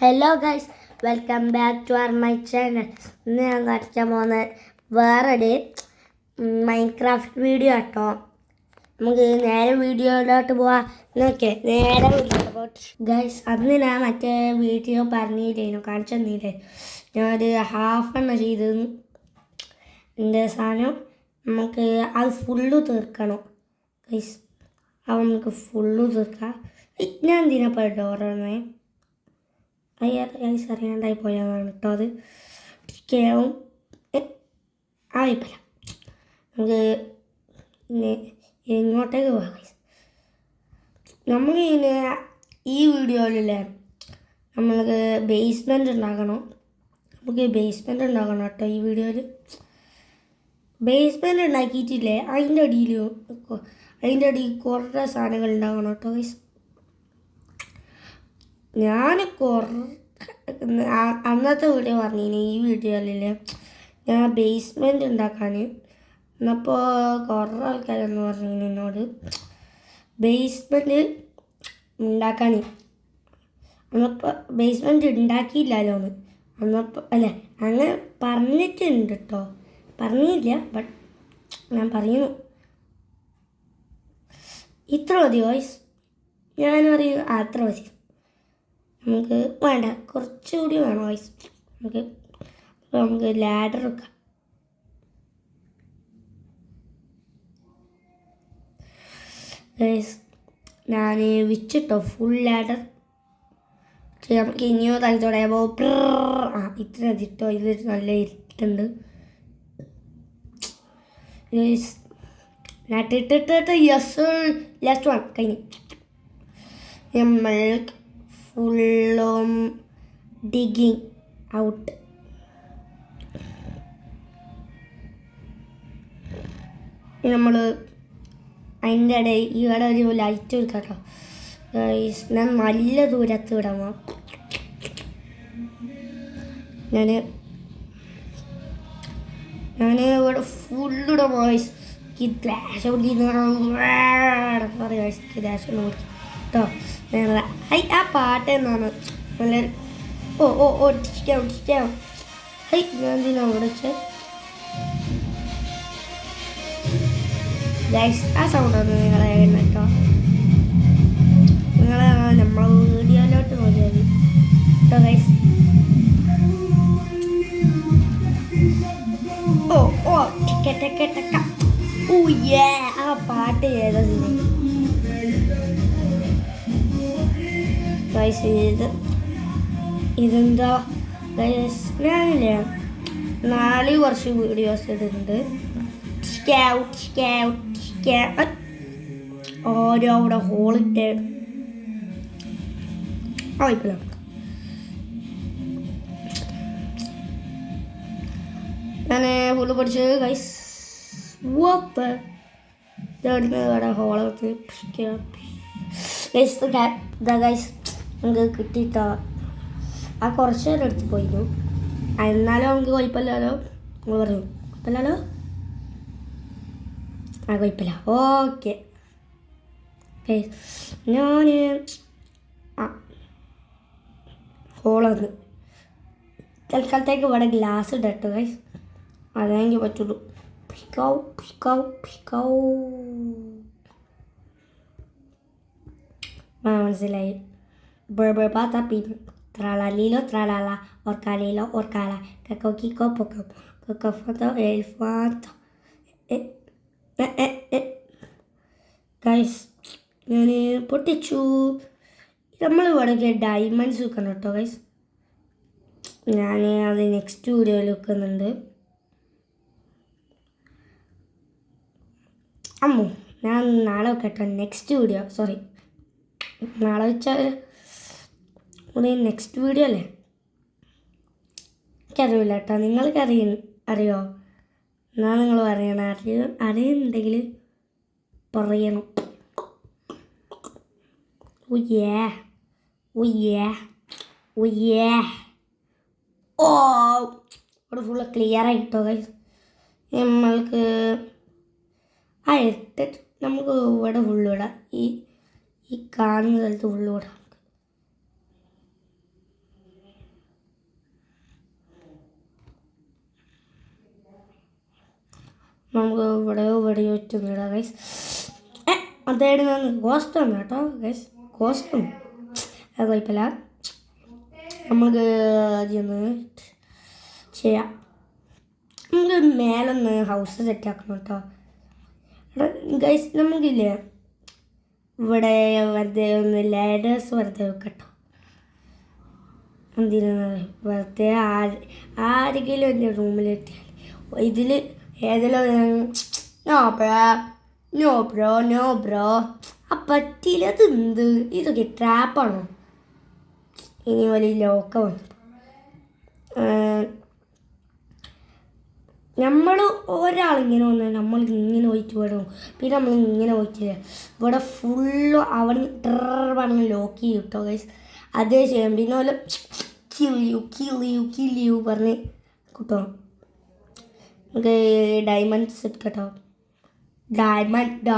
Hello guys, welcome back to my channel. ഇന്ന് ഞാൻ കാണിക്കാൻ പോകുന്ന വേറൊരു മൈൻക്രാഫ്റ്റ് വീഡിയോ കേട്ടോ. നമുക്ക് നേരെ വീഡിയോയിലോട്ട് പോവാം. നോക്കേ, നേരെ വീഡിയോ ഗൈസ്. അന്ന് ഞാൻ മറ്റേ വീഡിയോ പറഞ്ഞില്ലേനു, കാണിച്ചു തന്നില്ലേ? ഞാനൊരു ഹാഫ് ചെയ്ത് എൻ്റെ സാധനം നമുക്ക് അത് ഫുള്ള് തീർക്കണം ഗൈസ്. അത് നമുക്ക് ഫുള്ള് തീർക്കാം. ഞാൻ എന്തിനാ ഡോറന്നേ ഐസ് അറിയാണ്ടായി പോയതാണ് കേട്ടോ. അത് കേവും ആയിപ്പല്ല. നമുക്ക് എങ്ങോട്ടേക്ക് പോകാം ഗൈസ്. നമ്മൾ ഈ വീഡിയോയിലല്ലേ നമ്മൾക്ക് ബേസ്മെൻറ്റ് ഉണ്ടാക്കണം. നമുക്ക് ബേസ്മെൻറ്റ് ഉണ്ടാക്കണം കേട്ടോ. ഈ വീഡിയോയിൽ ബേസ്മെൻറ്റ് ഉണ്ടാക്കിയിട്ടില്ലേ, അതിൻ്റെ അടിയിൽ കുറേ സാധനങ്ങൾ ഉണ്ടാകണം കേട്ടോ ഗൈസ്. ഞാൻ അന്നത്തെ വീഡിയോ പറഞ്ഞിന്, ഈ വീഡിയോയിലെ ഞാൻ ബേസ്മെൻറ്റ് ഉണ്ടാക്കാൻ. എന്നപ്പോൾ കുറേ ആൾക്കാരെന്ന് പറഞ്ഞു എന്നോട് ബേസ്മെൻറ്റ് ഉണ്ടാക്കാൻ. അന്നപ്പോൾ ബേസ്മെൻറ്റ് ഉണ്ടാക്കിയില്ലല്ലോ എന്ന് അന്നപ്പോൾ അല്ല, അങ്ങനെ പറഞ്ഞിട്ടുണ്ട് കേട്ടോ. പറഞ്ഞില്ല, ബട്ട് ഞാൻ പറയുന്നു. ഇത്ര മതി വോയിസ്. ഞാനറിയും അത്ര മതി. നമുക്ക് വേണ്ട, കുറച്ചുകൂടി വേണം വോയിസ്. നമുക്ക് ലാഡർ വെക്കാം. ഞാൻ വെച്ചിട്ടോ ഫുൾ ലാഡർ. നമുക്ക് ഇനിയോ തലത്തോടെ ഇത്ര മതിട്ടോ. ഇത് നല്ല ഇരുട്ടുണ്ട്. യെസ്, ലാസ്റ്റ് വൺ കഴിഞ്ഞു. നമ്മൾ ഫുള്ളും ഡിഗിങ് ഔട്ട്. നമ്മൾ അതിൻ്റെ ഇടയിൽ ഇവിടെ ഒരു ലൈറ്റ് എടുക്കാം കേട്ടോ. ഞാൻ നല്ല ദൂരത്ത് വിടാമോ. ഞാൻ ഇവിടെ ഫുള്ളിടാം വോയിസ്. ഗ്ലാഷ് ഗ്ലാഷ് നോക്കി കേട്ടോ. ആ പാട്ട് എന്നാണ് നല്ല ടിക്കാം. ഞാൻ എന്തിനാ വിളിച്ച് ഗൈസ്. ആ സൗണ്ടാണ് നിങ്ങളെ കേട്ടോ. നിങ്ങളെ നമ്മളെ വീഡിയോയിലോട്ട് നോക്കിയാൽ കേട്ടോ ഗൈസ്. ആ പാട്ട് ഏതാ ഗൈസ്? ഇതെന്താ ഗൈസ്? ഞാനില്ലേ 4 വർഷം വീഡിയോസ് ഇടുന്നുണ്ട്. ഓരോ അവിടെ ഹോളിട്ട് ആയിപ്പല്ല. ഞാൻ ഫുള്ള് പഠിച്ചത് ഗൈസ്. ഇവിടെ ഹോള് ഗൈസ് നമുക്ക് കിട്ടിയിട്ടോ. ആ കുറച്ച് നേരം എടുത്ത് പോയിരുന്നു. എന്നാലും നമുക്ക് കുഴപ്പമില്ലല്ലോ. നിങ്ങൾ പറഞ്ഞു കുഴപ്പമില്ലല്ലോ. ആ കുഴപ്പമില്ല, ഓക്കെ. ഞാൻ ഹോളന്ന് തൽക്കാലത്തേക്ക് ഇവിടെ ഗ്ലാസ് ഇടട്ടോ ഗൈസ്. അതെങ്കിൽ പറ്റുള്ളൂ. മനസ്സിലായി. Tralalilo, tralala, orcalilo, orcala, cacoquico, poco, cocofoto, elefanto. Guys ഞാൻ പൊട്ടിച്ചു. നമ്മൾ ഇവിടെ ഡയമണ്ട്സ് വെക്കണം കേട്ടോ ഗൈസ്. ഞാൻ അത് നെക്സ്റ്റ് വീഡിയോയിൽ വെക്കുന്നുണ്ട്. ഞാൻ നാളെ വെക്കട്ടോ. നെക്സ്റ്റ് വീഡിയോ, സോറി, നാളെ വെച്ചാൽ നെക്സ്റ്റ് വീഡിയോ അല്ലേ? എനിക്കറിയില്ല കേട്ടോ. നിങ്ങൾക്ക് അറിയോ? എന്നാൽ നിങ്ങൾ പറയണം. അറിയുന്നുണ്ടെങ്കിൽ പറയണം. ഇവിടെ ഫുള്ള് ക്ലിയർ ആയിട്ടോ ഗൈസ്. നമ്മൾക്ക് ഇട്ടിട്ട് നമുക്ക് ഇവിടെ ഫുള്ളിടാം. ഈ കാണുന്ന സ്ഥലത്ത് ഫുള്ളിടാം. നമുക്ക് ഇവിടെ വെച്ചിടാം ഗൈസ്. അതായിരുന്നു കോസ്റ്റൊന്നും കേട്ടോ ഗൈസ്, കോസ്റ്റൊന്നും അത് കുഴപ്പമില്ല. നമുക്ക് ആദ്യമൊന്ന് ചെയ്യാം. നമുക്ക് മേലൊന്ന് ഹൗസ് സെറ്റാക്കണം കേട്ടോ ഗൈസ്. നമുക്കില്ലേ ഇവിടെ വെറുതെ ഒന്ന് ലാഡേഴ്സ് വെറുതെ വെക്കട്ടോ. എന്തിനാ വെറുതെ ആരെങ്കിലും എൻ്റെ റൂമിലെത്തിയാൽ ഇതിൽ ഏതെങ്കിലും നോ ബ്രോ ആ പറ്റിയില്ല. അതെന്ത് ഇതൊക്കെ ട്രാപ്പാണോ? ഇനി വലിയ ലോക്ക വന്നു. നമ്മൾ ഒരാളിങ്ങനെ വന്നാൽ നമ്മൾ ഇങ്ങനെ പോയിട്ട് വിടും, പിന്നെ നമ്മൾ ഇങ്ങനെ പോയിട്ടില്ല ഇവിടെ ഫുള്ള് അവിടെ പറഞ്ഞ് ലോക്ക് ചെയ്യും കേട്ടോ ഗൈസ്. അതേ ചെയ്യാം. പിന്നെ പോലെ കിll you പറഞ്ഞ് കേട്ടോ. നമുക്ക് ഡയമണ്ട്സ് എടുക്കട്ടോ. ഡയമണ്ട്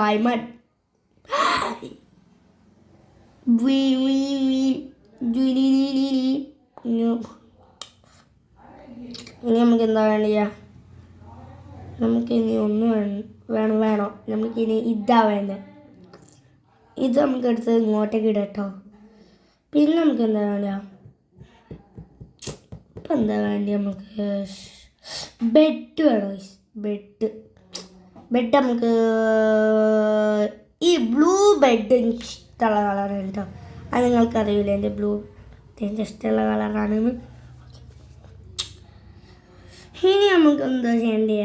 ഇനി നമുക്ക് എന്താ വേണ്ടിയ? നമുക്കിനി ഒന്ന് വേണോ? നമുക്കിനി ഇതാ വേണ്ടത്. ഇത് നമുക്ക് എടുത്ത് ഇങ്ങോട്ടേക്ക് ഇടട്ടോ. പിന്നെ നമുക്ക് എന്താ വേണ്ട? ഇപ്പം എന്താ വേണ്ടി? നമുക്ക് ബെഡ് വേണോ? ബെഡ് നമുക്ക് ഈ ബ്ലൂ ബെഡ് എനിക്ക് ഇഷ്ടമുള്ള കളറാണ് കേട്ടോ. അത് നിങ്ങൾക്കറിയില്ല എൻ്റെ ബ്ലൂ എൻ്റെ ഇഷ്ടമുള്ള കളറാണെന്ന്. ഇനി നമുക്ക് എന്താ ചെയ്യണ്ടേ?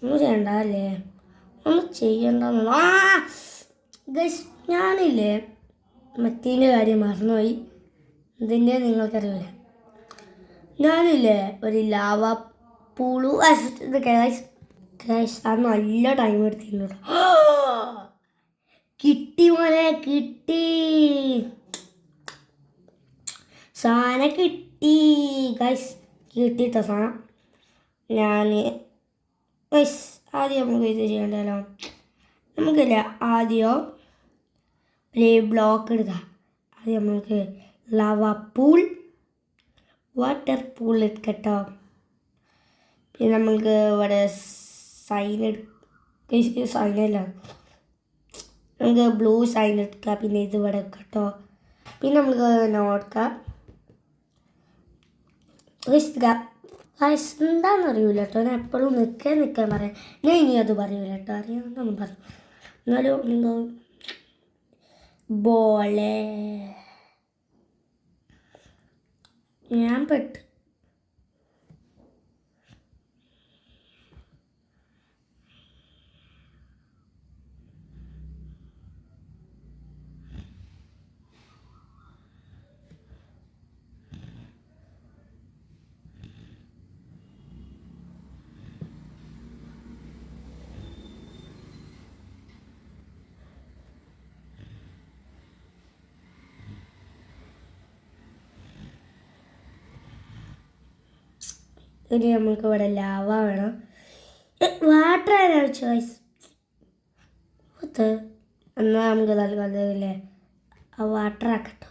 ഒന്നും ചെയ്യണ്ട അല്ലേ? ഒന്നും ചെയ്യണ്ടെന്ന് ഗൈസ്. ഞാനില്ലേ മറ്റേൻ്റെ കാര്യം മറന്നുപോയി. ഇതിൻ്റെ നിങ്ങൾക്കറിയില്ല. ഞാനില്ലേ ഒരു ലാവ പൂളു ഗൈസ് അത് നല്ല ടൈം എടുത്തിരുന്നു. കിട്ടി മോനെ, കിട്ടി സാധനം കിട്ടി ഗൈസ്. കിട്ടിയിട്ട സാധനം ഞാൻ ഗൈസ്. ആദ്യം നമുക്ക് ഇത് ചെയ്യണ്ടല്ലോ. നമുക്കില്ല ആദ്യം ഒരു ബ്ലോക്ക് എടുക്കാം. ആദ്യം നമുക്ക് ലവ പൂൾ വാട്ടർ പൂൾ എടുക്കട്ടോ. പിന്നെ നമുക്ക് ഇവിടെ സൈനല്ല നമുക്ക് ബ്ലൂ സൈൻ എടുക്കാം. പിന്നെ ഇത് ഇവിടെ വെക്കട്ടോ. പിന്നെ നമുക്ക് നോക്കാം എന്താണെന്നറിയില്ല കേട്ടോ. ഞാൻ എപ്പോഴും നിൽക്കാൻ പറയാം. ഞാൻ ഇനി അത് പറയൂല കേട്ടോ. അറിയാമെന്നൊന്നും പറഞ്ഞു എന്നാലും എന്തോ ബോളെ ഞാൻ പെട്ട്. ഇനി നമുക്ക് ഇവിടെ ലാവ വേണം. വാട്ടർ ആയിരുന്നു ചോയ്സ്. എന്നാൽ നമുക്ക് നൽകാതില്ലേ ആ വാട്ടർ ആക്കട്ടോ.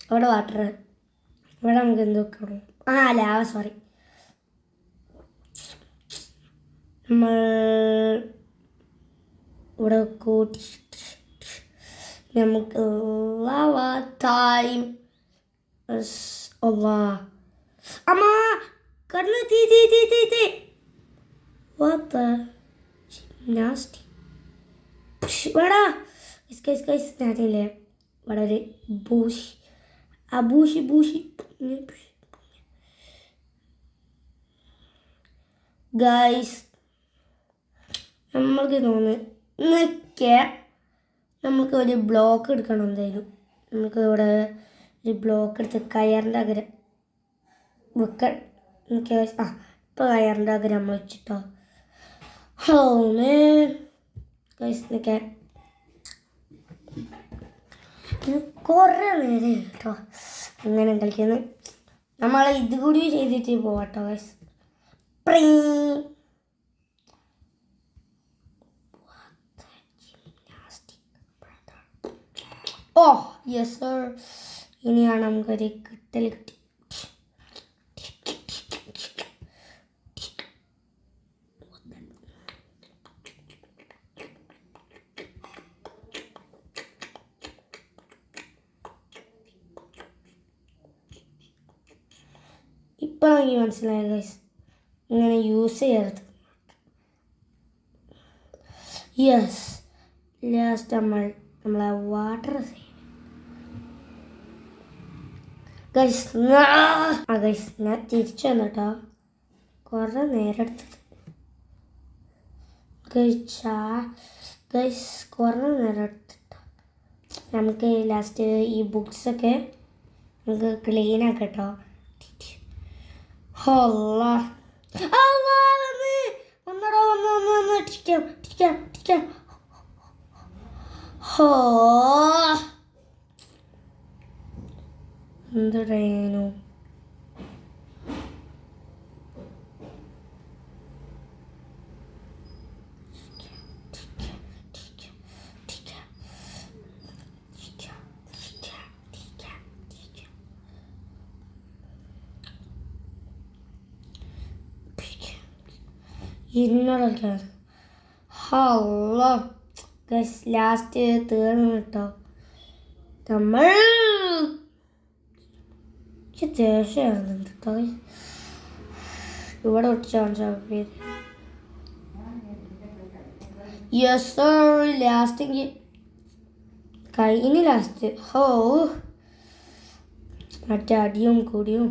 അവിടെ വാട്ടർ ഇവിടെ നമുക്ക് എന്ത് വെക്കണം? Lava sorry. നമ്മൾ ഇവിടെ കൂട്ടി നമുക്ക് lava time. Allah. Ama karnı ti. What the nasty. Vada. Guys. Nathile. Vada re bush. A bush. Guys. നമ്മൾക്ക് നമുക്ക് ഒരു ബ്ലോക്ക് എടുക്കണം എന്തായാലും. നമുക്ക് ഇവിടെ ഒരു ബ്ലോക്ക് എടുത്ത് കയറിൻ്റെ അകരം ഇപ്പോൾ കയറിൻ്റെ അകരം നമ്മൾ വെച്ചിട്ടോ. നിൽക്കാൻ കുറേ നേരം കേട്ടോ അങ്ങനെ കളിക്കുന്നത്. നമ്മൾ ഇത് കൂടി ചെയ്തിട്ട് പോവാട്ടോ ഗൈസ്. Yes sir. ഇനിയാണ് നമുക്കൊരു കിട്ടൽ കിട്ടി. ഇപ്പോഴാണ് എനിക്ക് മനസ്സിലായത് ഗൈസ് ഇങ്ങനെ യൂസ് ചെയ്യരുത്. യെസ്, ലാസ്റ്റ് നമ്മളെ വാട്ടർ സേവ് ഗൈസ്. ഗൈസ് ഞാൻ തിരിച്ചു വന്നിട്ടോ, കുറേ നേരം എടുത്തത് ഗൈസ്, കുറേ നേരം എടുത്തിട്ടോ. നമുക്ക് ലാസ്റ്റ് ഈ ബുക്സൊക്കെ നമുക്ക് ക്ലീൻ ആക്കട്ടോ. എന്തേനു ഇരുന്നൂറൊക്കെ ഗൈസ് ലാസ്റ്റ് തീർന്നു കേട്ടോ. നമ്മൾ ദേഷ്യമായിരുന്നുണ്ട് കേട്ടോ. ഇവിടെ ഒട്ടിച്ചാണ് യെസ് ലാസ്റ്റ് കഴിഞ്ഞ് ലാസ്റ്റ് മറ്റേ അടിയും കൂടിയും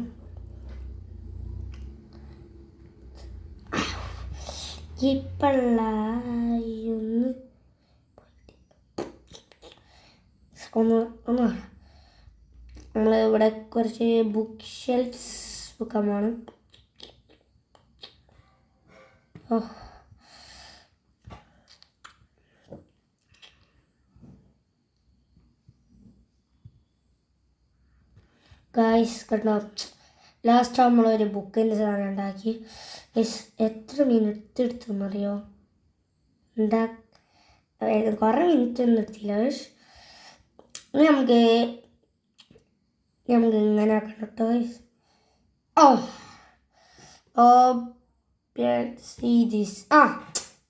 ഇപ്പള്ളായൊന്ന് ഒന്ന് നമ്മളിവിടെ കുറച്ച് ബുക്ക് ഷെൽഫ്സ് വെക്കാൻ വേണം. ഗൈസ് കണ്ടോ, ലാസ്റ്റ് നമ്മളൊരു ബുക്കിൻ്റെ സാധനം ഉണ്ടാക്കി. എത്ര മിനിറ്റ് എടുത്തെന്നറിയോ? കുറേ മിനിറ്റ് ഒന്നും എടുത്തില്ല. നമുക്ക് ഇങ്ങനെ ആക്കണം കേട്ടോ.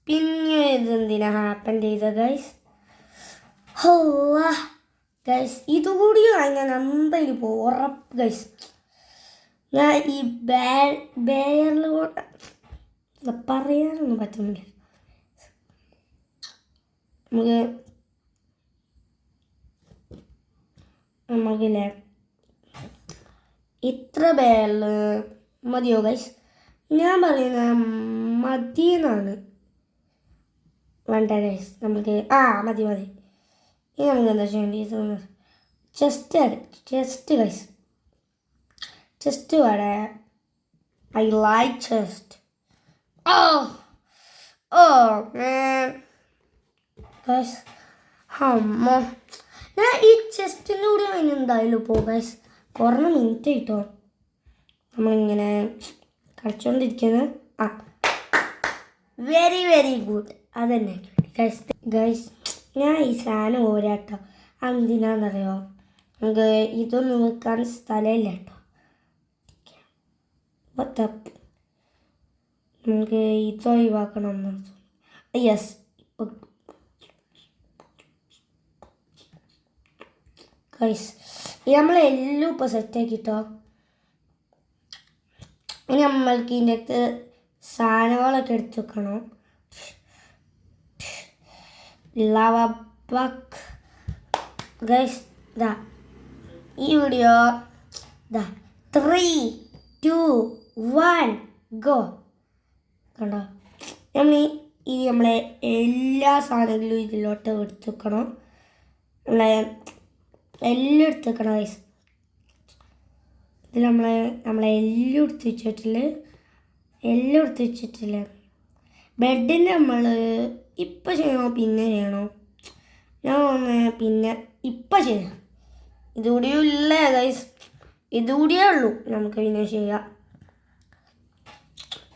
പിന്നെ ഇതെന്തിനാ ഹാപ്പൻ ചെയ്ത ഗൈസ്? ഗൈസ് ഇതുകൂടി ഞാൻ എന്തായാലും പോകും ഉറപ്പ് ഗൈസ്. ഞാൻ ഈ ബെയറിലൂടെ പറയാനൊന്നും പറ്റുന്നില്ല. നമുക്കില്ലേ ഇത്ര ബെയറിൽ മതിയോ ഗൈസ്? ഞാൻ പറയുന്നത് മതിയെന്നാണ്. വേണ്ട ഗൈസ്, നമുക്ക് മതി. ഇനി നമുക്ക് എന്താ ചെയ്യേണ്ടത്? ചെസ്റ്റ് ഗൈസ്, ചെസ്റ്റ് വേണേ. I like chest. ഗൈസ് ഞാൻ ഈ ചെസ്റ്റിൻ്റെ കൂടെ എന്തായാലും പോകും ഗൈസ്. കുറേ മിനിറ്റ് കിട്ടോ നമ്മളിങ്ങനെ കളിച്ചുകൊണ്ടിരിക്കുന്നത്. Very good. അതന്നെ ഗൈസ്. ഞാൻ ഈ സാധനം ഓരാട്ടോ. എന്തിനാണെന്നറിയോ? നമുക്ക് ഇതൊന്നും വെക്കാൻ സ്ഥലമില്ല കേട്ടോ. നമുക്ക് ഇത് ഒഴിവാക്കണം. യെസ്, ഗൈസ് നമ്മളെല്ലാം ഇപ്പോൾ സെറ്റാക്കിട്ടോ. ഇനി നമ്മൾക്ക് ഇതിൻ്റെ അകത്ത് സാധനങ്ങളൊക്കെ എടുത്ത് വെക്കണം. Lava buck guys. ഈ വീഡിയോ 3, 2, 1 ഗോ. കണ്ടോ, നമ്മളെ എല്ലാ സാധനങ്ങളും ഇതിലോട്ട് എടുത്ത് വെക്കണം. എല്ലാം എടുത്ത് വെക്കണം ഗൈസ്. ഇതിൽ നമ്മളെല്ലാം എടുത്ത് വെച്ചിട്ടില്ല. ബെഡിൻ്റെ നമ്മൾ ഇപ്പം ചെയ്യണോ പിന്നെ ചെയ്യണോ? ഞാൻ പിന്നെ ഇപ്പം ചെയ്യാം. ഇതുകൂടിയും ഇല്ല ഗൈസ്, ഇതുകൂടിയേ ഉള്ളൂ. നമുക്ക് പിന്നെ ചെയ്യാം.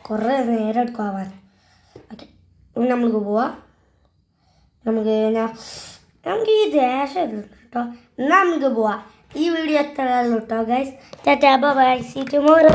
കുറേ നേരം എടുക്കും ആവാൻ. ഓക്കെ, നമ്മൾക്ക് പോവാം. നമുക്ക് ഈ ദേഷ്യം കേട്ടോ. എന്നാൽ നമുക്ക് പോവാം. ഈ വീഡിയോ എത്ര ഉള്ളൂ കേട്ടോ guys. Tata bye, see tomorrow.